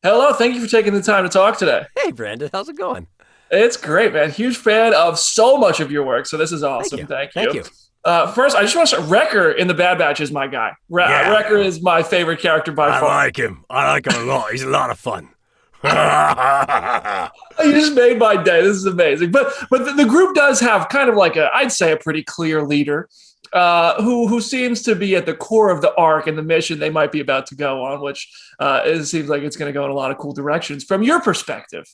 Hello, thank you for taking the time to talk today. Hey, Brandon, how's it going? It's great, man. Huge fan of so much of your work, so this is Thank awesome. you. Thank Thank you. you. First, I just want to say Wrecker in the Bad Batch is my guy. Yeah, Wrecker is my favorite character by I far. like him. I like him a lot. He's a lot of fun. You just made my day. This is amazing. But the group does have kind of like I'd say a pretty clear leader, who seems to be at the core of the arc and the mission they might be about to go on, which it seems like it's going to go in a lot of cool directions. From your perspective,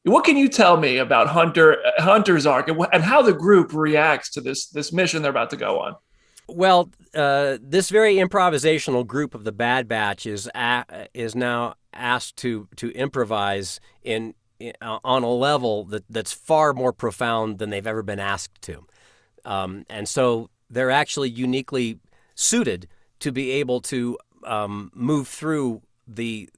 what can you tell me about Hunter's arc and how the group reacts to this mission they're about to go on? Well, this very improvisational group of the Bad Batch is now asked to improvise on a level that's far more profound than they've ever been asked to, and so they're actually uniquely suited to be able to move through the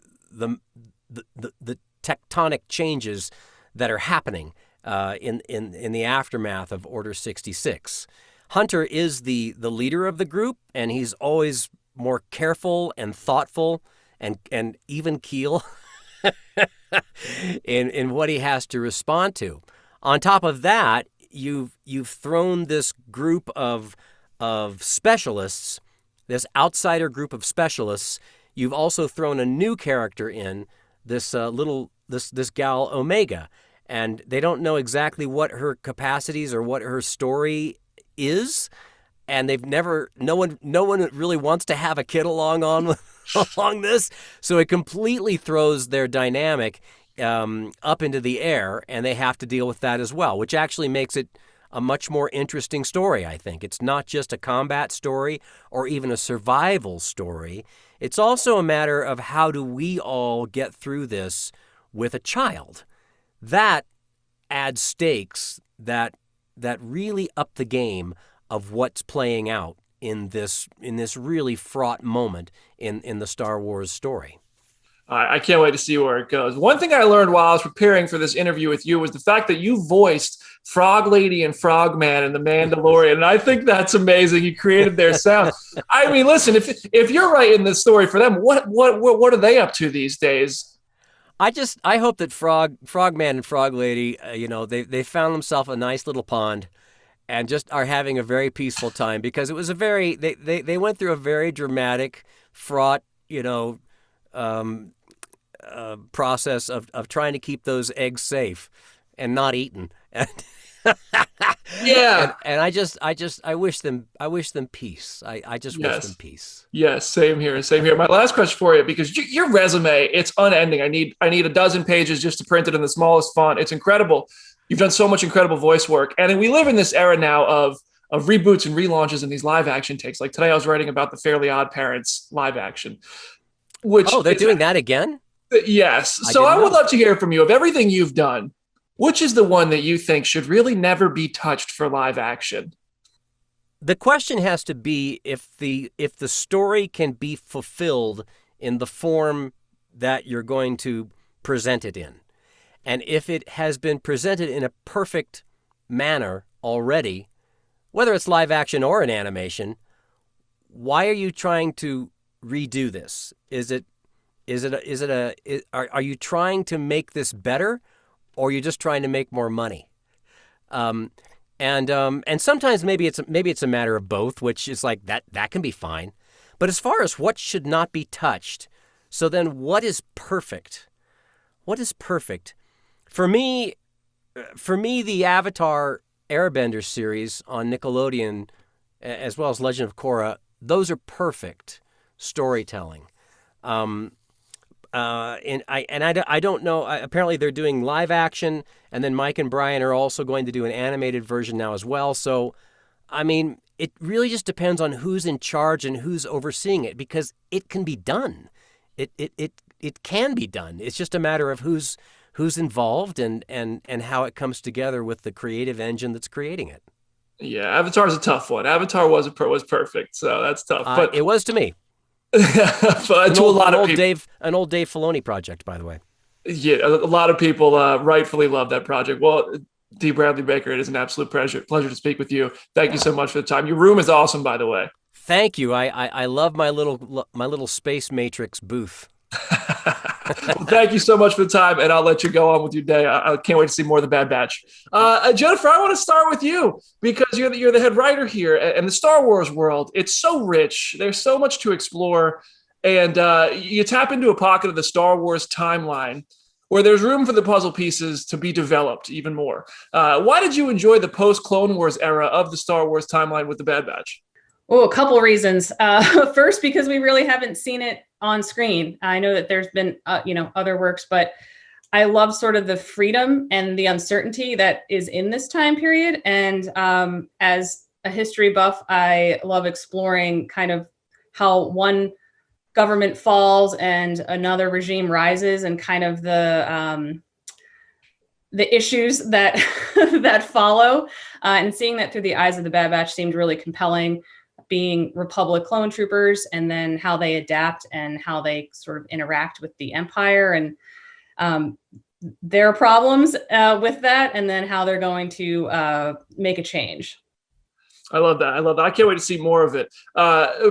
tectonic changes that are happening in the aftermath of Order 66. Hunter is the leader of the group, and he's always more careful and thoughtful and even keel in what he has to respond to. On top of that, you've thrown this group of specialists, this outsider group of specialists. You've also thrown a new character in, this gal Omega, and they don't know exactly what her capacities or what her story is, and no one really wants to have a kid along along this, so it completely throws their dynamic up into the air, and they have to deal with that as well, which actually makes it a much more interesting story. I think it's not just a combat story or even a survival story. It's also a matter of how do we all get through this with a child. That adds stakes that really up the game of what's playing out in this really fraught moment in the Star Wars story. I can't wait to see where it goes. One thing I learned while I was preparing for this interview with you was the fact that you voiced Frog Lady and Frogman in The Mandalorian, and I think that's amazing. You created their sound. I mean, listen, if you're writing the story for them, what are they up to these days? I hope that Frogman and Frog Lady, they found themselves a nice little pond and just are having a very peaceful time, because it was they went through a very dramatic, fraught, process of trying to keep those eggs safe and not eaten. Yeah. And I wish them peace. I just wish them Yes. peace. Yes, same here, same here. My last question for you, because your resume, it's unending. I need a dozen pages just to print it in the smallest font. It's incredible. You've done so much incredible voice work, and we live in this era now of reboots and relaunches and these live action takes. Like today, I was writing about the Fairly Odd Parents live action, which Oh, they're doing that again? yes. I So didn't I would know. love to hear from you of everything you've done. Which is the one that you think should really never be touched for live action? The question has to be if the story can be fulfilled in the form that you're going to present it in. And if it has been presented in a perfect manner already, whether it's live action or an animation, why are you trying to redo this? Are you trying to make this better, or are you just trying to make more money? And sometimes maybe it's a matter of both, which is like that can be fine. But as far as what should not be touched, so then what is perfect? What is perfect? For me, the Avatar Airbender series on Nickelodeon, as well as Legend of Korra, those are perfect storytelling. I don't know. Apparently, they're doing live action, and then Mike and Brian are also going to do an animated version now as well. So, I mean, it really just depends on who's in charge and who's overseeing it, because it can be done. It can be done. It's just a matter of who's involved and how it comes together with the creative engine that's creating it. Yeah, Avatar's a tough one. Avatar was perfect, so that's tough. But It was to me. but to a lot of people, An old Dave Filoni project, by the way. yeah, a lot of people rightfully love that project. Well, Dee Bradley Baker, it is an absolute pleasure to speak with you. Thank you so much for the time. Your room is awesome, by the way. Thank you. I love my little Space Matrix booth. Well, thank you so much for the time, and I'll let you go on with your day. I can't wait to see more of the Bad Batch. Jennifer, I want to start with you because you're the head writer here, and the Star Wars world, it's so rich. There's so much to explore, and you tap into a pocket of the Star Wars timeline where there's room for the puzzle pieces to be developed even more. Why did you enjoy the post-Clone Wars era of the Star Wars timeline with the Bad Batch? Oh, a couple of reasons. First, because we really haven't seen it on screen. I know that there's been, other works, but I love sort of the freedom and the uncertainty that is in this time period. And as a history buff, I love exploring kind of how one government falls and another regime rises, and kind of the issues that that follow. And seeing that through the eyes of the Bad Batch seemed really compelling, being Republic clone troopers, and then how they adapt and how they sort of interact with the Empire, and their problems with that, and then how they're going to make a change. I love that. I can't wait to see more of it.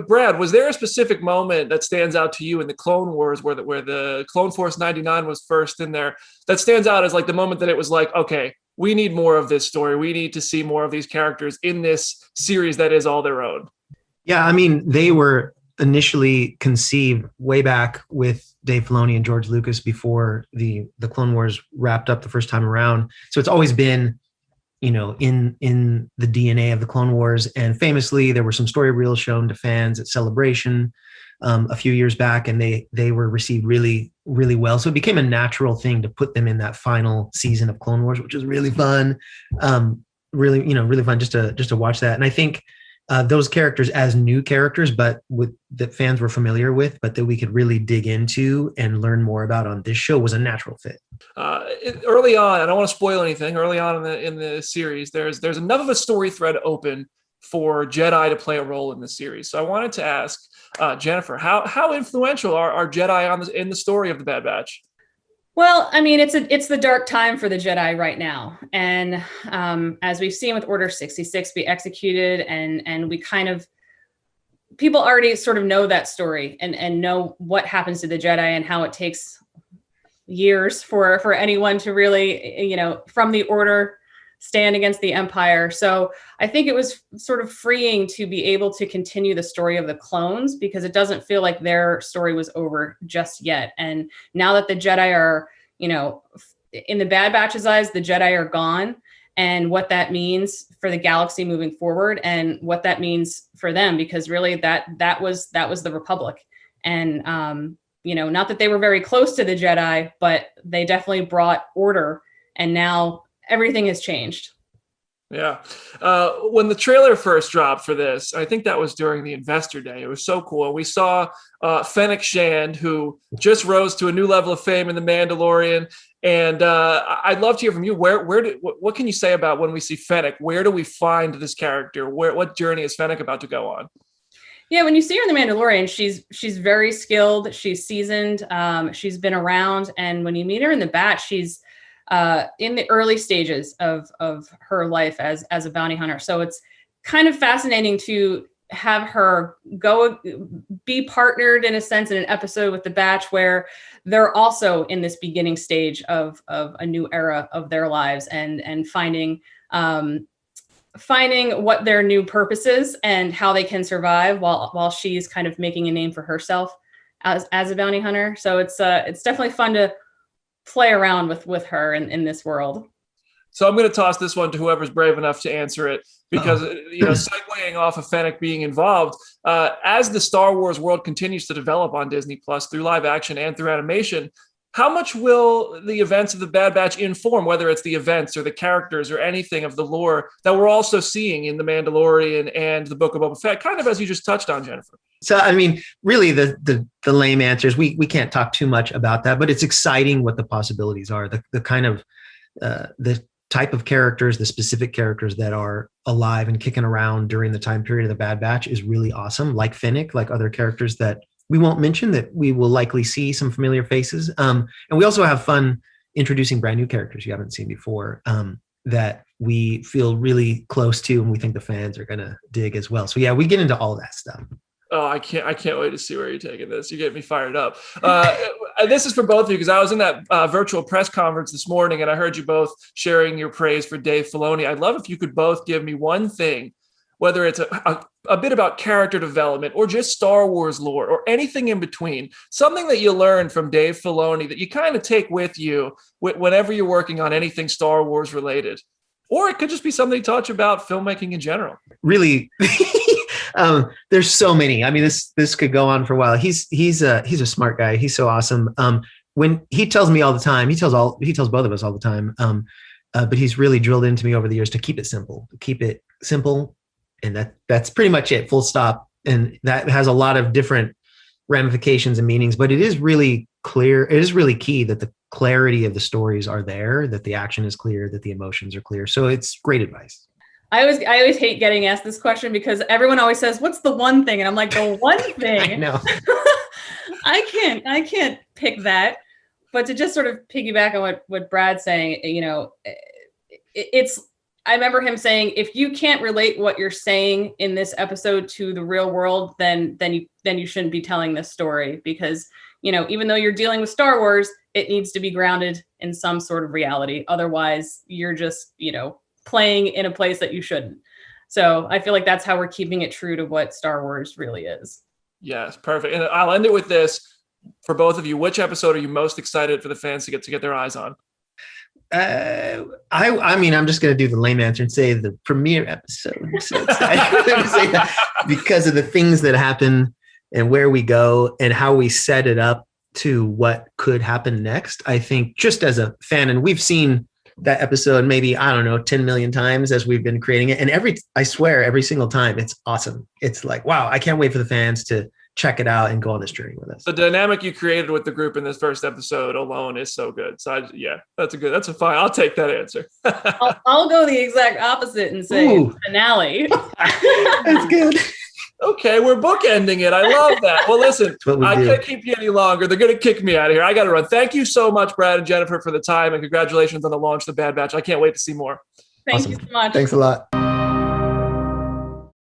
Brad, was there a specific moment that stands out to you in the Clone Wars where the Clone Force 99 was first in there that stands out as like the moment that it was like, okay, we need more of this story. We need to see more of these characters in this series that is all their own? Yeah, I mean, they were initially conceived way back with Dave Filoni and George Lucas before the Clone Wars wrapped up the first time around. So it's always been, in the DNA of the Clone Wars. And famously, there were some story reels shown to fans at Celebration a few years back, and they were received really, really well. So it became a natural thing to put them in that final season of Clone Wars, which was really fun. Really fun just to watch that. And I think those characters as new characters, but that fans were familiar with, but that we could really dig into and learn more about on this show was a natural fit. Early on, I don't want to spoil anything. Early on in the series, there's enough of a story thread open for Jedi to play a role in the series. So I wanted to ask Jennifer, how influential are Jedi in the story of the Bad Batch? Well, I mean, it's the dark time for the Jedi right now. And as we've seen with Order 66 be executed, and we kind of, people already sort of know that story and know what happens to the Jedi and how it takes years for anyone to really, from the Order stand against the Empire. So I think it was sort of freeing to be able to continue the story of the clones, because it doesn't feel like their story was over just yet. And now that the Jedi are, in the Bad Batch's eyes, the Jedi are gone, and what that means for the galaxy moving forward, and what that means for them, because really that was the Republic. And not that they were very close to the Jedi, but they definitely brought order, and now everything has changed. Yeah. When the trailer first dropped for this, I think that was during the Investor Day. It was so cool. We saw Fennec Shand, who just rose to a new level of fame in The Mandalorian. And I'd love to hear from you. What can you say about when we see Fennec? Where do we find this character? What journey is Fennec about to go on? Yeah, when you see her in The Mandalorian, she's very skilled. She's seasoned. She's been around. And when you meet her in the Batch, she's in the early stages of her life as a bounty hunter. So it's kind of fascinating to have her be partnered in a sense in an episode with the Batch, where they're also in this beginning stage of a new era of their lives, and finding what their new purpose is and how they can survive while she's kind of making a name for herself as a bounty hunter. So it's definitely fun to play around with her in this world. So I'm going to toss this one to whoever's brave enough to answer it, because segueing off of Fennec being involved, as the Star Wars world continues to develop on Disney Plus through live action and through animation, how much will the events of the Bad Batch inform, whether it's the events or the characters or anything of the lore that we're also seeing in The Mandalorian and the Book of Boba Fett, kind of as you just touched on, Jennifer? So, I mean, really the lame answers, we can't talk too much about that, but it's exciting what the possibilities are, the kind of, the type of characters, the specific characters that are alive and kicking around during the time period of the Bad Batch is really awesome. Like Fennec, like other characters that we won't mention that we will likely see some familiar faces. And we also have fun introducing brand new characters you haven't seen before, that we feel really close to, and we think the fans are going to dig as well. So yeah, we get into all that stuff. Oh, I can't wait to see where you're taking this. You get me fired up. This is for both of you because I was in that virtual press conference this morning and I heard you both sharing your praise for Dave Filoni. I'd love if you could both give me one thing, whether it's a bit about character development or just Star Wars lore or anything in between, something that you learned from Dave Filoni that you kind of take with you whenever you're working on anything Star Wars related. Or it could just be something to touch about filmmaking in general. Really, there's so many. I mean, this could go on for a while. He's a smart guy. He's so awesome. When he tells me all the time, he tells both of us all the time. But he's really drilled into me over the years to keep it simple, and that's pretty much it. Full stop. And that has a lot of different ramifications and meanings. But it is really clear. It is really key that the clarity of the stories are there, that the action is clear, that the emotions are clear. So it's great advice. I always hate getting asked this question because everyone always says, "What's the one thing?" And I'm like, the one thing. I know. I can't pick that. But to just sort of piggyback on what Brad's saying, I remember him saying, if you can't relate what you're saying in this episode to the real world, then you shouldn't be telling this story because, even though you're dealing with Star Wars, it needs to be grounded in some sort of reality. Otherwise, you're just, playing in a place that you shouldn't. So I feel like that's how we're keeping it true to what Star Wars really is. Yes, perfect. And I'll end it with this for both of you. Which episode are you most excited for the fans to get their eyes on? I mean, I'm just going to do the lame answer and say the premiere episode. I'm so excited to say that because of the things that happen and where we go and how we set it up to what could happen next. I think just as a fan, and we've seen that episode maybe, 10 million times as we've been creating it. And I swear every single time it's awesome. It's like, wow, I can't wait for the fans to check it out and go on this journey with us. The dynamic you created with the group in this first episode alone is so good. So that's a fine. I'll take that answer. I'll go the exact opposite and say finale. That's good. Okay, we're bookending it. I love that. Well, listen, I can't keep you any longer. They're going to kick me out of here. I got to run. Thank you so much, Brad and Jennifer, for the time, and congratulations on the launch of The Bad Batch. I can't wait to see more. Thank you so much. Thanks a lot.